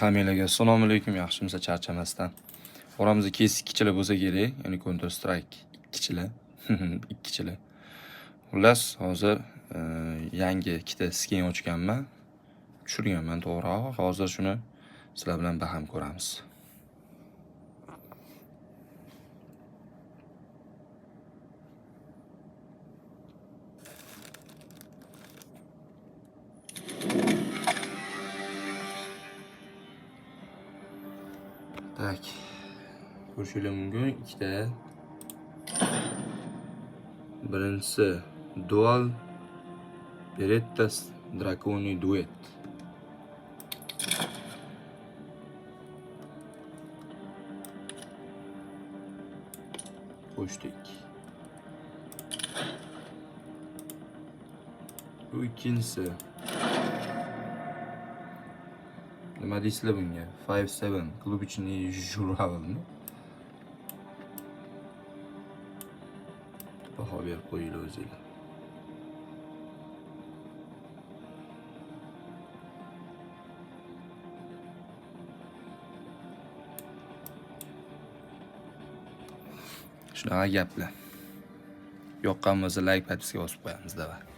Hammalarga assalomu alaykum, yaxshimisiz, charchamasdan. Oramizda kesik ikkichila bo'lsa kerak, ya'ni Counter Strike ikkichila, ikkichila. Xullas, hozir yangi ikkita skin ochganman. Tushirganman to'g'ri. Hozir shuni sizlar bilan baham ko'ramiz. Tak. Ko'rishinglar mumkin ikkita. Birinchisi Dual Beretta Draconi Duet. Qo'shdik. Bu ikkinchisi. Nima deysizlar bunga? 5-7 клубичный журавль. Baho berib qo'yinglar o'zinglar. Shunaqa gaplar. Yoqqan bo'lsa like, podpiska bosib qo'yamiz, davay.